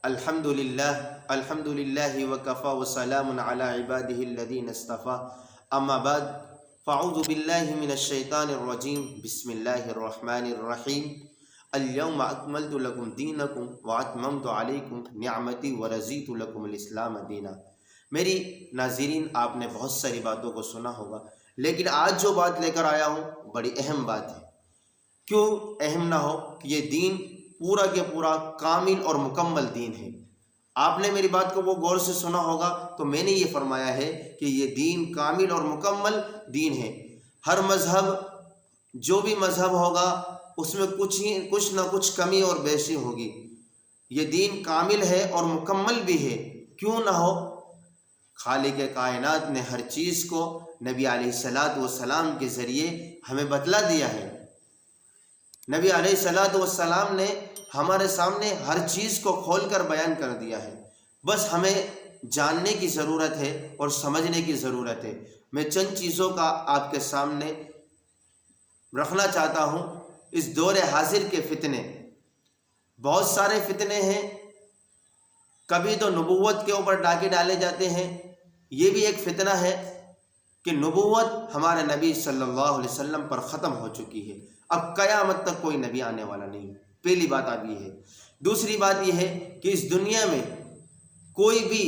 الحمد للہ وکفا وسلام علی عباده الذین اصطفى اما بعد فاعوذ باللہ من الشیطان الرجیم بسم اللہ الرحمن الرحیم اليوم اکملت لکم دینکم واتممت علیکم نعمتی ورضیت لکم الاسلام دینا۔ میری ناظرین، آپ نے بہت ساری باتوں کو سنا ہوگا، لیکن آج جو بات لے کر آیا ہوں بڑی اہم بات ہے۔ کیوں اہم نہ ہو کہ یہ دین پورا کے پورا کامل اور مکمل دین ہے۔ آپ نے میری بات کو وہ غور سے سنا ہوگا تو میں نے یہ فرمایا ہے کہ یہ دین کامل اور مکمل دین ہے۔ ہر مذہب، جو بھی مذہب ہوگا، اس میں کچھ نہ کچھ کمی اور بیشی ہوگی۔ یہ دین کامل ہے اور مکمل بھی ہے، کیوں نہ ہو؟ خالق کائنات نے ہر چیز کو نبی علیہ السلام کے ذریعے ہمیں بتلا دیا ہے۔ نبی علیہ السلام نے ہمارے سامنے ہر چیز کو کھول کر بیان کر دیا ہے، بس ہمیں جاننے کی ضرورت ہے اور سمجھنے کی ضرورت ہے۔ میں چند چیزوں کا آپ کے سامنے رکھنا چاہتا ہوں۔ اس دور حاضر کے فتنے، بہت سارے فتنے ہیں۔ کبھی تو نبوت کے اوپر ڈاکے ڈالے جاتے ہیں، یہ بھی ایک فتنہ ہے کہ نبوت ہمارے نبی صلی اللہ علیہ وسلم پر ختم ہو چکی ہے، اب قیامت تک کوئی نبی آنے والا نہیں۔ پہلی بات اب یہ ہے۔ دوسری بات یہ ہے کہ اس دنیا میں کوئی بھی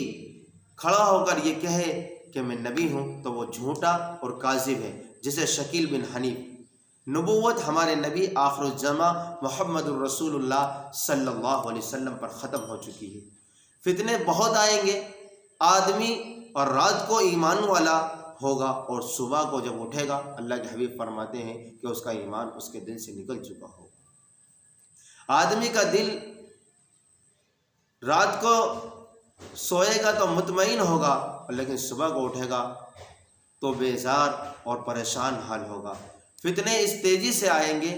کھڑا ہو کر یہ کہے کہ میں نبی ہوں تو وہ جھوٹا اور کاذب ہے، جیسے شکیل بن حنیف۔ نبوت ہمارے نبی آخر الزماں محمد الرسول اللہ صلی اللہ علیہ وسلم پر ختم ہو چکی ہے۔ فتنے بہت آئیں گے۔ آدمی اور رات کو ایمان والا ہوگا اور صبح کو جب اٹھے گا، اللہ کے حبیب فرماتے ہیں کہ اس کا ایمان اس کے دل سے نکل چکا ہوگا۔ آدمی کا دل رات کو سوئے گا تو مطمئن ہوگا، لیکن صبح کو اٹھے گا تو بیزار اور پریشان حال ہوگا۔ فتنے اس تیزی سے آئیں گے۔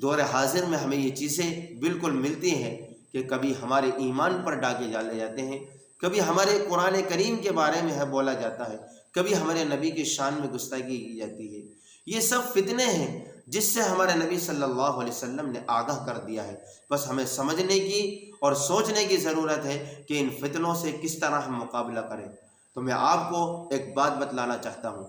دور حاضر میں ہمیں یہ چیزیں بالکل ملتی ہیں کہ کبھی ہمارے ایمان پر ڈاکے ڈالے جاتے ہیں، کبھی ہمارے قرآن کریم کے بارے میں بولا جاتا ہے، کبھی ہمارے نبی کی شان میں گستاخی کی جاتی ہے۔ یہ سب فتنے ہیں جس سے ہمارے نبی صلی اللہ علیہ وسلم نے آگاہ کر دیا ہے۔ بس ہمیں سمجھنے کی اور سوچنے کی ضرورت ہے کہ ان فتنوں سے کس طرح ہم مقابلہ کریں۔ تو میں آپ کو ایک بات بتلانا چاہتا ہوں،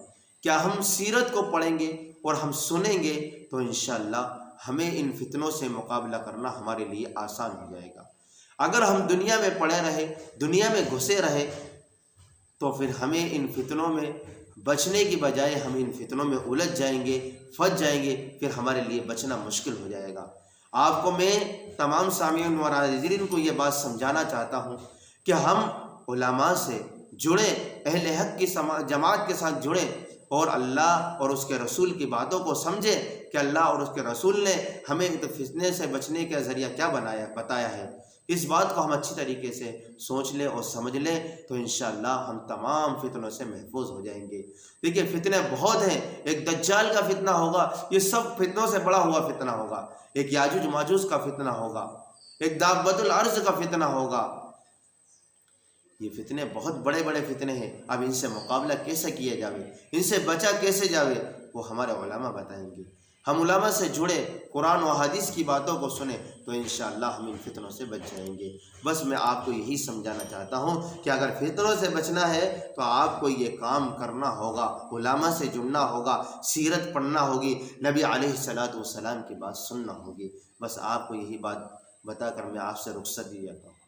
کیا ہم سیرت کو پڑھیں گے اور ہم سنیں گے تو انشاءاللہ ہمیں ان فتنوں سے مقابلہ کرنا ہمارے لیے آسان ہو جائے گا۔ اگر ہم دنیا میں پڑے رہے، دنیا میں گھسے رہے، تو پھر ہمیں ان فتنوں میں بچنے کی بجائے ہم ان فتنوں میں الجھ جائیں گے، پھنس جائیں گے، پھر ہمارے لیے بچنا مشکل ہو جائے گا۔ آپ کو میں تمام سامعین و ناظرین کو یہ بات سمجھانا چاہتا ہوں کہ ہم علماء سے جڑیں، اہل حق کی جماعت کے ساتھ جڑیں اور اللہ اور اس کے رسول کی باتوں کو سمجھیں کہ اللہ اور اس کے رسول نے ہمیں فتنے سے بچنے کا ذریعہ کیا بتایا ہے۔ اس بات کو ہم اچھی طریقے سے سوچ لیں اور سمجھ لیں تو انشاءاللہ ہم تمام فتنوں سے محفوظ ہو جائیں گے۔ دیکھیے فتنے بہت ہیں۔ ایک دجال کا فتنہ ہوگا، یہ سب فتنوں سے بڑا ہوا فتنہ ہوگا۔ ایک یاجوج ماجوج کا فتنہ ہوگا، ایک دابۃ الارض کا فتنہ ہوگا۔ یہ فتنے بہت بڑے بڑے فتنے ہیں۔ اب ان سے مقابلہ کیسے کیا جاوے، ان سے بچا کیسے جاوے، وہ ہمارے علماء بتائیں گے۔ ہم علماء سے جڑے، قرآن و حدیث کی باتوں کو سنیں تو انشاءاللہ ہم ان فتنوں سے بچ جائیں گے۔ بس میں آپ کو یہی سمجھانا چاہتا ہوں کہ اگر فتنوں سے بچنا ہے تو آپ کو یہ کام کرنا ہوگا، علماء سے جڑنا ہوگا، سیرت پڑھنا ہوگی، نبی علیہ السلام کی بات سننا ہوگی۔ بس آپ کو یہی بات بتا کر میں آپ سے رخصت دی جاتا ہوں۔